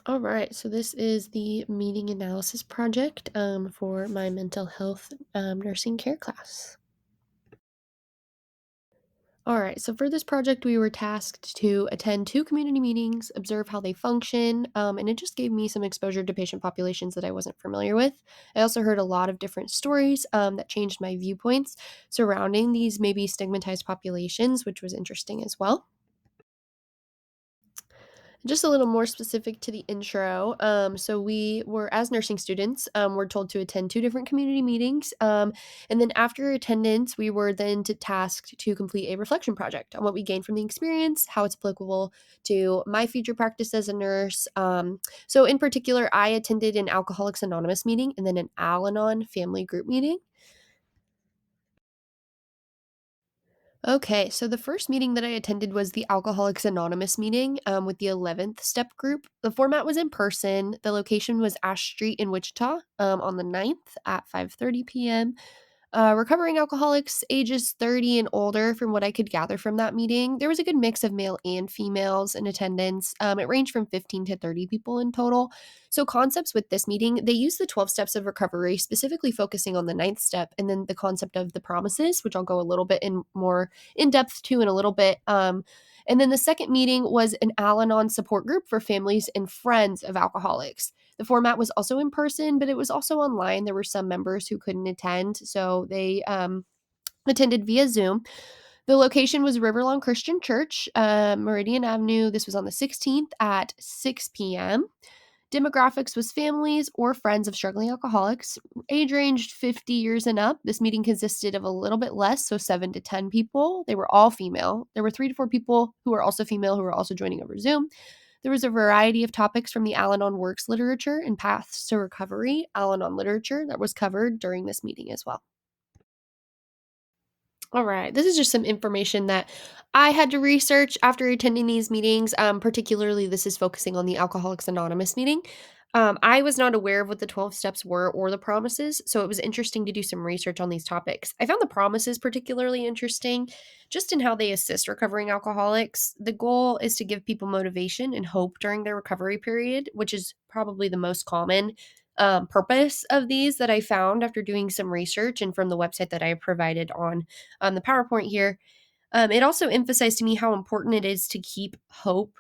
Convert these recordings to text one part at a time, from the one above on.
All right, so this is the meeting analysis project for my mental health nursing care class. All right, so for this project, we were tasked to attend two community meetings, observe how they function, and it just gave me some exposure to patient populations that I wasn't familiar with. I also heard a lot of different stories that changed my viewpoints surrounding these maybe stigmatized populations, which was interesting as well. Just a little more specific to the intro. So we were, as nursing students, we're told to attend two different community meetings. And then after attendance, we were then tasked to complete a reflection project on what we gained from the experience, how it's applicable to my future practice as a nurse. So in particular, I attended an Alcoholics Anonymous meeting and then an Al-Anon family group meeting. Okay, so the first meeting that I attended was the Alcoholics Anonymous meeting with the 11th step group. The format was in person. The location was Ash Street in Wichita on the 9th at 5:30 p.m. Recovering alcoholics ages 30 and older, from what I could gather from that meeting. There was a good mix of male and females in attendance. It ranged from 15 to 30 people in total. So, concepts with this meeting, they use the 12 steps of recovery, specifically focusing on the ninth step, and then the concept of the promises, which I'll go a little bit in more in depth to in a little bit. And then the second meeting was an Al Anon support group for families and friends of alcoholics. The format was also in person, but it was also online. There were some members who couldn't attend, so they attended via Zoom. The location was Riverlawn Christian Church, Meridian Avenue. This was on the 16th at 6 p.m. Demographics was families or friends of struggling alcoholics. Age ranged 50 years and up. This meeting consisted of a little bit less, so 7 to 10 people. They were all female. There were 3 to 4 people who were also female who were also joining over Zoom. There was a variety of topics from the Al Anon works literature and paths to recovery, Al Anon literature, that was covered during this meeting as well. All right. This is just some information that I had to research after attending these meetings. Particularly, this is focusing on the Alcoholics Anonymous meeting. I was not aware of what the 12 steps were or the promises, so it was interesting to do some research on these topics. I found the promises particularly interesting just in how they assist recovering alcoholics. The goal is to give people motivation and hope during their recovery period, which is probably the most common purpose of these that I found after doing some research and from the website that I provided on the PowerPoint here. It also emphasized to me how important it is to keep hope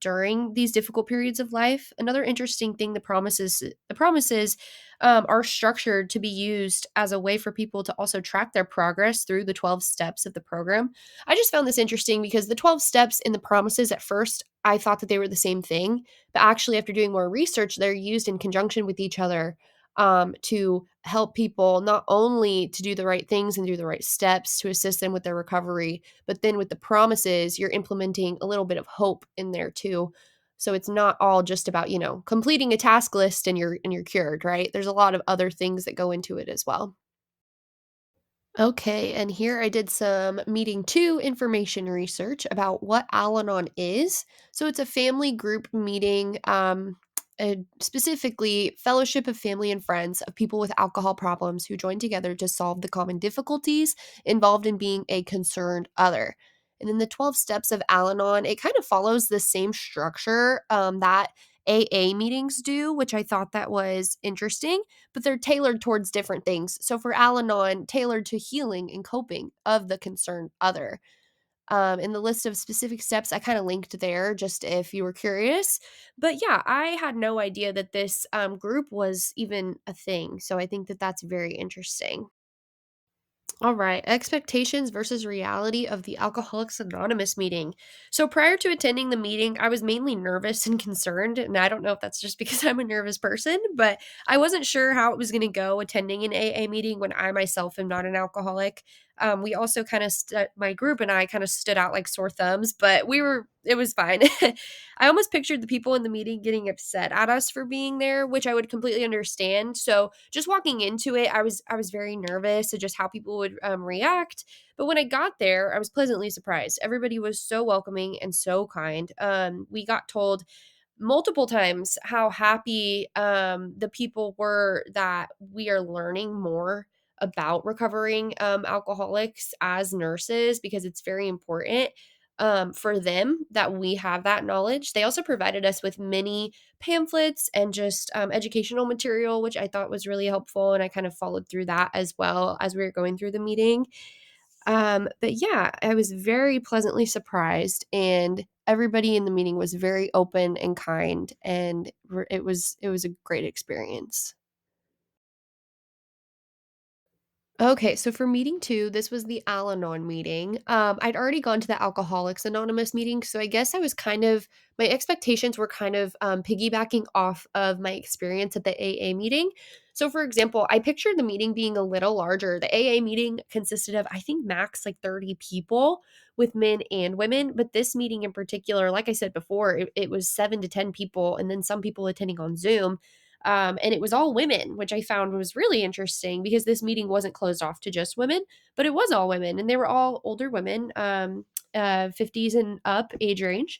during these difficult periods of life. Another interesting thing, the promises are structured to be used as a way for people to also track their progress through the 12 steps of the program. I just found this interesting because the 12 steps and the promises at first, I thought that they were the same thing, but actually, after doing more research, they're used in conjunction with each other to help people not only to do the right things and do the right steps to assist them with their recovery, but then with the promises, you're implementing a little bit of hope in there too. So it's not all just about, completing a task list and you're cured, right? There's a lot of other things that go into it as well. Okay, and here I did some meeting two information research about what Al Anon is. So it's a family group meeting, specifically fellowship of family and friends of people with alcohol problems who join together to solve the common difficulties involved in being a concerned other. And in the 12 steps of Al Anon, it kind of follows the same structure that AA meetings do, which I thought that was interesting, but they're tailored towards different things. So for Al Anon, tailored to healing and coping of the concerned other. In the list of specific steps, I kind of linked there just if you were curious. But yeah, I had no idea that this group was even a thing. So I think that that's very interesting. All right, expectations versus reality of the Alcoholics Anonymous meeting. So prior to attending the meeting, I was mainly nervous and concerned. And I don't know if that's just because I'm a nervous person, but I wasn't sure how it was going to go attending an AA meeting when I myself am not an alcoholic. We also kind of, my group and I kind of stood out like sore thumbs, but it was fine. I almost pictured the people in the meeting getting upset at us for being there, which I would completely understand. So just walking into it, I was very nervous of just how people would react. But when I got there, I was pleasantly surprised. Everybody was so welcoming and so kind. We got told multiple times how happy the people were that we are learning more about recovering alcoholics as nurses because it's very important. for them that we have that knowledge. They also provided us with many pamphlets and just educational material, which I thought was really helpful. And I kind of followed through that as well as we were going through the meeting. But yeah, I was very pleasantly surprised, and everybody in the meeting was very open and kind, and it was a great experience. Okay, so for meeting 2, this was the Al-Anon meeting. I'd already gone to the Alcoholics Anonymous meeting, so I guess I was kind of my expectations were kind of, piggybacking off of my experience at the AA meeting. So, for example, I pictured the meeting being a little larger. The AA meeting consisted of, I think, max, like, 30 people with men and women, but this meeting in particular, like I said before, it was 7 to 10 people and then some people attending on Zoom. And it was all women, which I found was really interesting because this meeting wasn't closed off to just women, but it was all women, and they were all older women, 50s and up age range.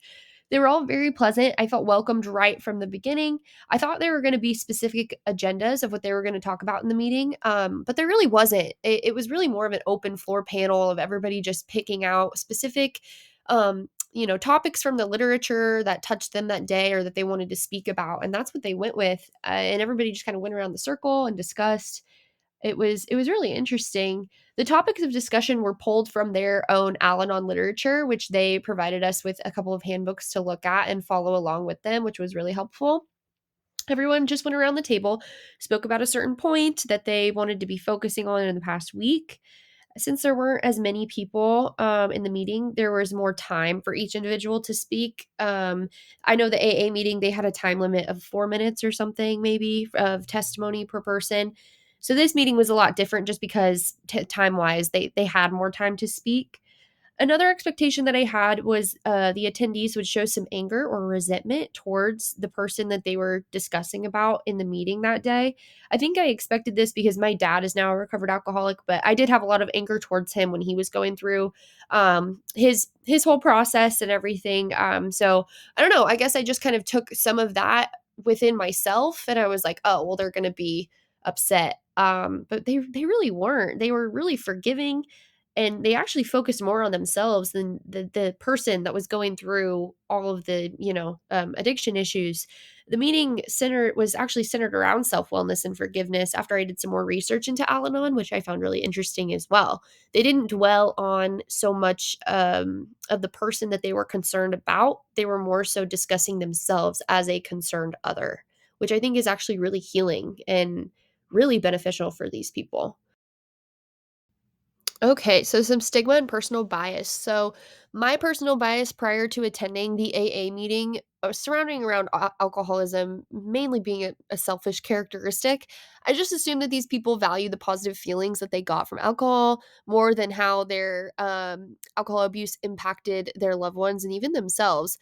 They were all very pleasant. I felt welcomed right from the beginning. I thought there were going to be specific agendas of what they were going to talk about in the meeting, but there really wasn't. It was really more of an open floor panel of everybody just picking out specific topics from the literature that touched them that day or that they wanted to speak about, and that's what they went with. And everybody just kind of went around the circle and discussed. It was really interesting. The topics of discussion were pulled from their own Al-Anon literature, which they provided us with a couple of handbooks to look at and follow along with them, which was really helpful. Everyone just went around the table, spoke about a certain point that they wanted to be focusing on in the past week. Since there weren't as many people in the meeting, there was more time for each individual to speak. I know the AA meeting, they had a time limit of 4 minutes or something, maybe, of testimony per person. So this meeting was a lot different just because time wise, they had more time to speak. Another expectation that I had was the attendees would show some anger or resentment towards the person that they were discussing about in the meeting that day. I think I expected this because my dad is now a recovered alcoholic, but I did have a lot of anger towards him when he was going through his whole process and everything. So I don't know. I guess I just kind of took some of that within myself, and I was like, oh, well, they're going to be upset. But they really weren't. They were really forgiving, and they actually focused more on themselves than the person that was going through all of the addiction issues. The meeting was actually centered around self-wellness and forgiveness after I did some more research into Al-Anon, which I found really interesting as well. They didn't dwell on so much of the person that they were concerned about. They were more so discussing themselves as a concerned other, which I think is actually really healing and really beneficial for these people. Okay, so some stigma and personal bias. So, my personal bias prior to attending the AA meeting surrounding around alcoholism, mainly being a selfish characteristic, I just assumed that these people value the positive feelings that they got from alcohol more than how their alcohol abuse impacted their loved ones and even themselves.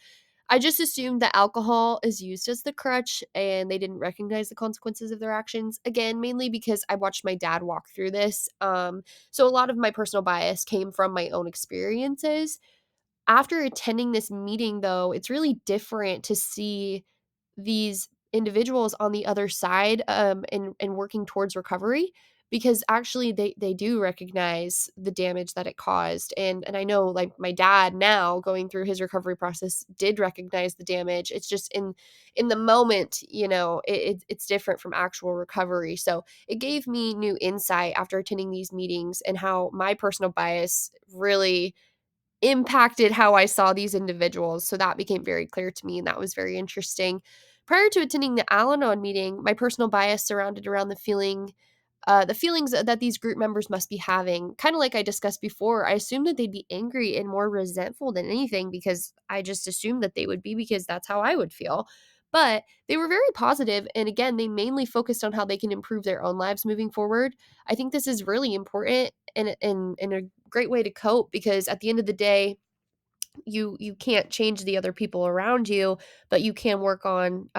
I just assumed that alcohol is used as the crutch and they didn't recognize the consequences of their actions. Again, mainly because I watched my dad walk through this. So a lot of my personal bias came from my own experiences. After attending this meeting, though, it's really different to see these individuals on the other side, and working towards recovery, because actually they do recognize the damage that it caused. And I know, like, my dad now going through his recovery process did recognize the damage. It's just in the moment, it's different from actual recovery. So it gave me new insight after attending these meetings and how my personal bias really impacted how I saw these individuals. So that became very clear to me, and that was very interesting. Prior to attending the Al Anon meeting, my personal bias surrounded around the feelings that these group members must be having. Kind of like I discussed before, I assumed that they'd be angry and more resentful than anything because I just assumed that they would be because that's how I would feel. But they were very positive, and again, they mainly focused on how they can improve their own lives moving forward. I think this is really important and a great way to cope because at the end of the day, you can't change the other people around you, but you can work on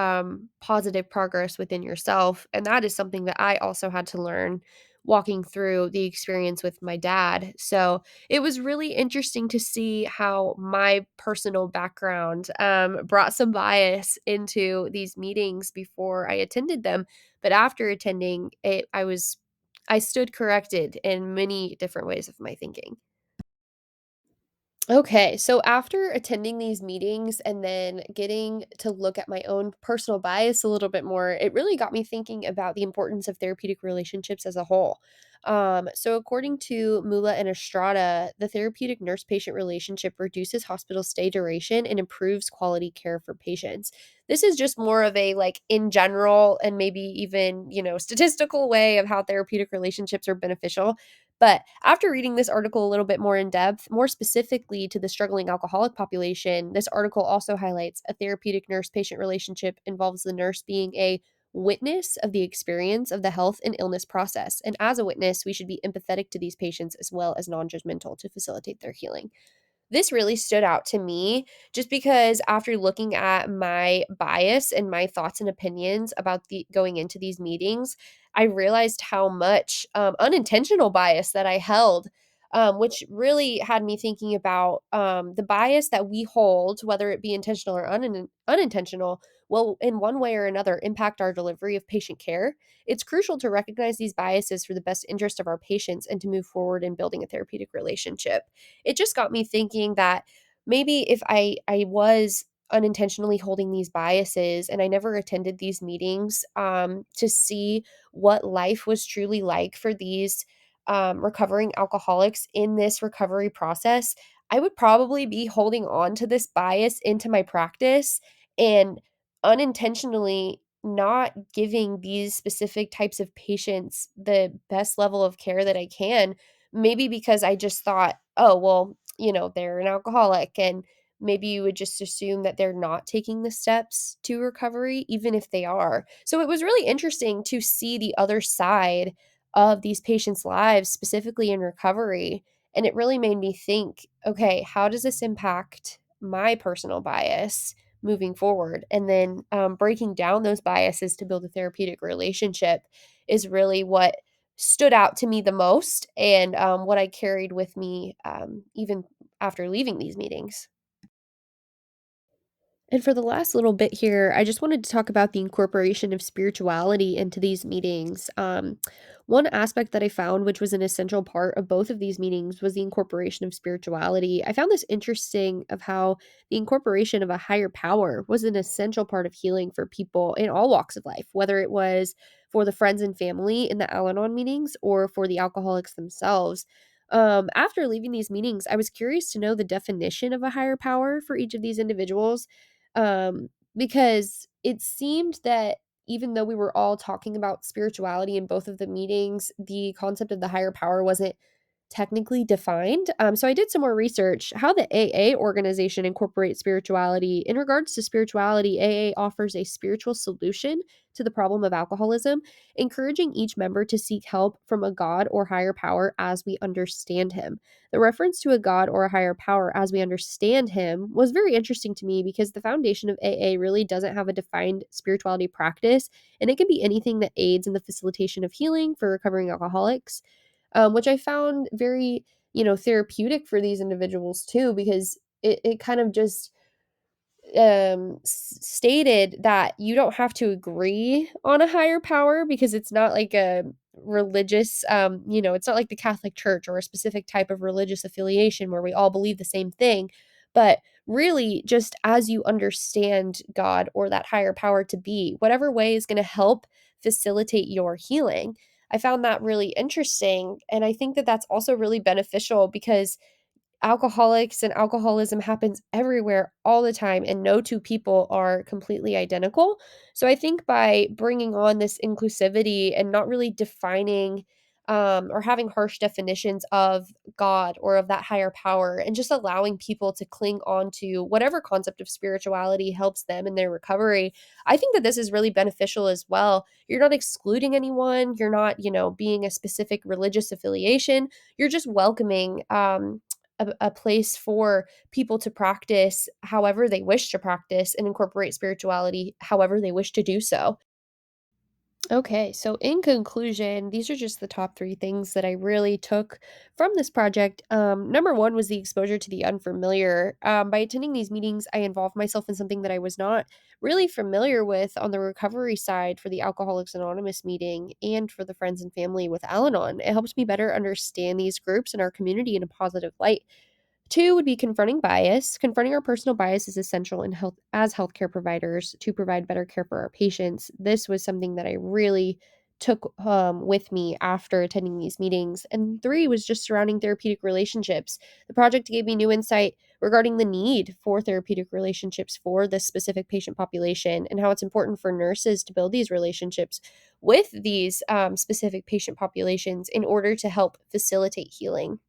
positive progress within yourself, and that is something that I also had to learn walking through the experience with my dad. So it was really interesting to see how my personal background brought some bias into these meetings before I attended them, but after attending it, I stood corrected in many different ways of my thinking. Okay, so after attending these meetings and then getting to look at my own personal bias a little bit more, it really got me thinking about the importance of therapeutic relationships as a whole. So, according to Mula and Estrada, the therapeutic nurse patient relationship reduces hospital stay duration and improves quality care for patients. This is just more of a like in general and maybe even, statistical way of how therapeutic relationships are beneficial. But after reading this article a little bit more in depth, more specifically to the struggling alcoholic population, this article also highlights a therapeutic nurse patient relationship involves the nurse being a witness of the experience of the health and illness process. And as a witness, we should be empathetic to these patients as well as non judgmental to facilitate their healing. This really stood out to me just because after looking at my bias and my thoughts and opinions about the going into these meetings, I realized how much unintentional bias that I held, which really had me thinking about the bias that we hold, whether it be intentional or unintentional, will in one way or another impact our delivery of patient care. It's crucial to recognize these biases for the best interest of our patients and to move forward in building a therapeutic relationship. It just got me thinking that maybe if I was unintentionally holding these biases and I never attended these meetings to see what life was truly like for these recovering alcoholics in this recovery process, I would probably be holding on to this bias into my practice and unintentionally not giving these specific types of patients the best level of care that I can. Maybe because I just thought, "Oh, well, they're an alcoholic," and maybe you would just assume that they're not taking the steps to recovery, even if they are. So it was really interesting to see the other side of these patients' lives, specifically in recovery, and it really made me think, "Okay, how does this impact my personal bias moving forward?" And then, breaking down those biases to build a therapeutic relationship is really what stood out to me the most and what I carried with me even after leaving these meetings. And for the last little bit here, I just wanted to talk about the incorporation of spirituality into these meetings. One aspect that I found, which was an essential part of both of these meetings, was the incorporation of spirituality. I found this interesting of how the incorporation of a higher power was an essential part of healing for people in all walks of life, whether it was for the friends and family in the Al Anon meetings or for the alcoholics themselves. After leaving these meetings, I was curious to know the definition of a higher power for each of these individuals, because it seemed that even though we were all talking about spirituality in both of the meetings, the concept of the higher power wasn't technically defined. So I did some more research how the AA organization incorporates spirituality. In regards to spirituality, AA offers a spiritual solution to the problem of alcoholism, encouraging each member to seek help from a God or higher power as we understand him. The reference to a God or a higher power as we understand him was very interesting to me because the foundation of AA really doesn't have a defined spirituality practice, and it can be anything that aids in the facilitation of healing for recovering alcoholics, which I found very, therapeutic for these individuals too, because it kind of just stated that you don't have to agree on a higher power because it's not like a religious, it's not like the Catholic Church or a specific type of religious affiliation where we all believe the same thing, but really just as you understand God or that higher power to be, whatever way is going to help facilitate your healing. I found that really interesting. And I think that that's also really beneficial because alcoholics and alcoholism happens everywhere all the time, and no two people are completely identical. So I think by bringing on this inclusivity and not really defining or having harsh definitions of God or of that higher power, and just allowing people to cling on to whatever concept of spirituality helps them in their recovery, I think that this is really beneficial as well. You're not excluding anyone, you're not, being a specific religious affiliation, you're just welcoming a place for people to practice however they wish to practice and incorporate spirituality however they wish to do so. Okay, so in conclusion, these are just the top three things that I really took from this project. Number one was the exposure to the unfamiliar. By attending these meetings, I involved myself in something that I was not really familiar with on the recovery side for the Alcoholics Anonymous meeting and for the friends and family with Al Anon. It helps me better understand these groups and our community in a positive light. Two would be confronting bias. Confronting our personal bias is essential in health as healthcare providers to provide better care for our patients. This was something that I really took with me after attending these meetings. And three was just surrounding therapeutic relationships. The project gave me new insight regarding the need for therapeutic relationships for this specific patient population and how it's important for nurses to build these relationships with these specific patient populations in order to help facilitate healing.